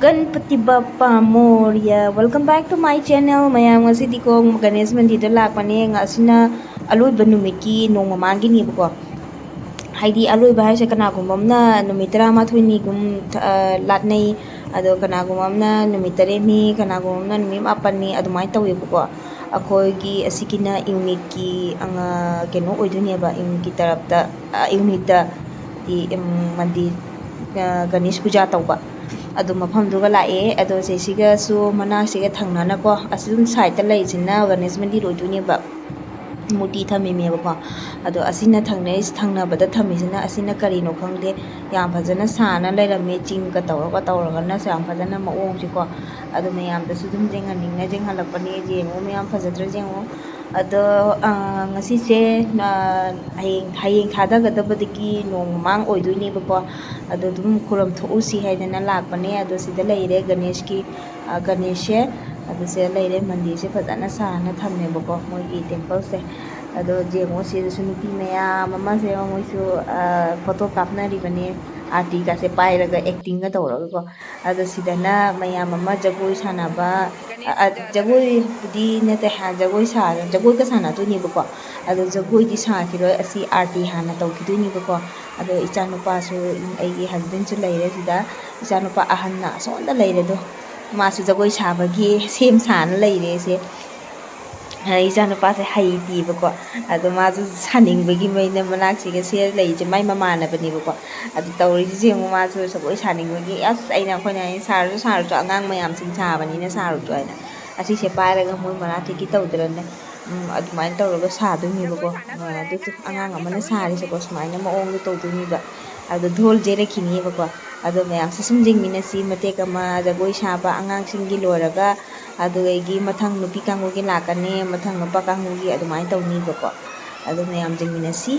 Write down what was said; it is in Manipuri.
Ganpati Bappa Moria. Welcome back to my channel. Mayam ngasidi ko Ganesh Mandir lakpane ngasina aloiba numiki nongma mangini ko. Haidi aloiba haise kanagumba amna numit 13 gum latnai ado kanagumba amna numit 3 ni kanagumba amna numit 4 ni adumai tawebko. Akoigi asikina unit ki anga keno oiduneba unit ki tarapta unit da di mandir Ganesh puja tawba adu mafamduga lae ado sesiga su manasiga thangnana ko asum side ta leisina Ganesh Mandir oiduneba muti thamime ba ado asina thangna bada thamisina asina karino khangde yam phajana sana leirame ching ka tawraga na sam phajana maong ji ko ado mayam da su dum jenga ninga jenga lakpani jengo mayam phajadra jengo ado ngasi se hayeng khada gada badiki nong mang oiduni ba ko ado dum khuram thosi haidana lakpane ado sida leire Ganesh ki Ganeshe ado se leire mandir se phajana sana thamme ba ko mogi temple se ado jengo se su nupi maya mama se moisu photo kapna ribane arti ka se pairaga acting ga tawraga ko ado sidana maya mama jagoi sanaba jagoi di nete ha jagoi ka sana to ni ba ko ado jagoi di sa kiroi asi arti hana tawkidu ni ba ko ado ichanupa su ai husband su leire sida ichanupa ahanna sonda leire do masu jagoi sabagi sem sana leire se ichanupa se haiti ba ko ado masu saning bagi maina manak siga se leije mai mamana bani ba ko ado tawri jengo masu saboi saning bagi as aina khoina saru angang mayam sing sabani na saru to aina asi se pairaga moi marati ki tawdrane adumain tawraga saduni ba ko adu angang amana sari se ko sumaina maong tawduni ba ado dhol jere khini ba ko ado mayam se sumjing minasi mate kama jagoi saba angang singi loraga ado egi mathang nupi kangu gi lakane mathang nupa kangu gi adumain tawni ba ko ado mayam jing minasi